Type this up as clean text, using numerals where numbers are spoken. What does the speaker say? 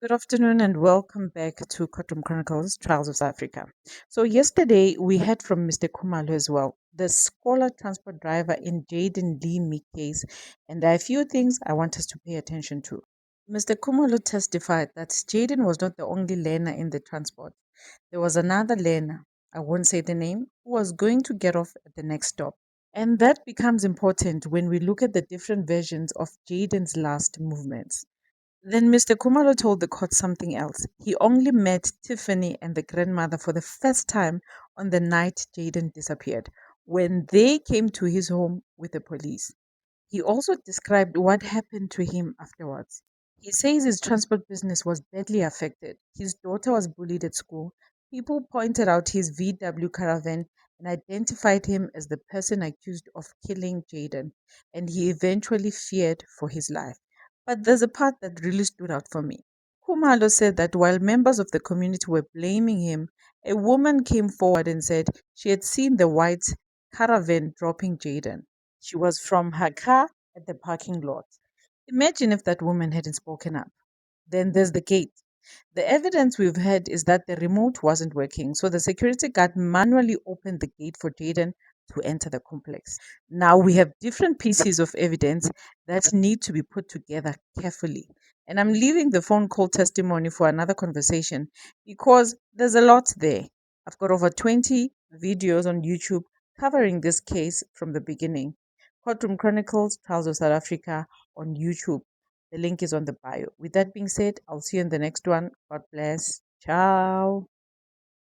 Good afternoon and welcome back to Courtroom Chronicles, Trials of South Africa. So yesterday we heard from Mr. Khumalo as well, the scholar transport driver in Jayden Lee case, and there are a few things I want us to pay attention to. Mr. Khumalo testified that Jayden was not the only learner in the transport. There was another learner, I won't say the name, who was going to get off at the next stop. And that becomes important when we look at the different versions of Jayden's last movements. Then Mr. Khumalo told the court something else. He only met Tiffany and the grandmother for the first time on the night Jayden disappeared, when they came to his home with the police. He also described what happened to him afterwards. He says his transport business was badly affected. His daughter was bullied at school. People pointed out his VW caravan and identified him as the person accused of killing Jayden, and he eventually feared for his life. But there's a part that really stood out for me. Khumalo said that while members of the community were blaming him, a woman came forward and said she had seen the white caravan dropping Jayden. She was from her car at the parking lot. Imagine if that woman hadn't spoken up. Then there's the gate. The evidence we've heard is that the remote wasn't working, so the security guard manually opened the gate for Jayden to enter the complex. Now we have different pieces of evidence that need to be put together carefully. And I'm leaving the phone call testimony for another conversation because there's a lot there. I've got over 20 videos on YouTube covering this case from the beginning. Courtroom Chronicles, Trials of South Africa on YouTube. The link is on the bio. With that being said, I'll see you in the next one. God bless. Ciao.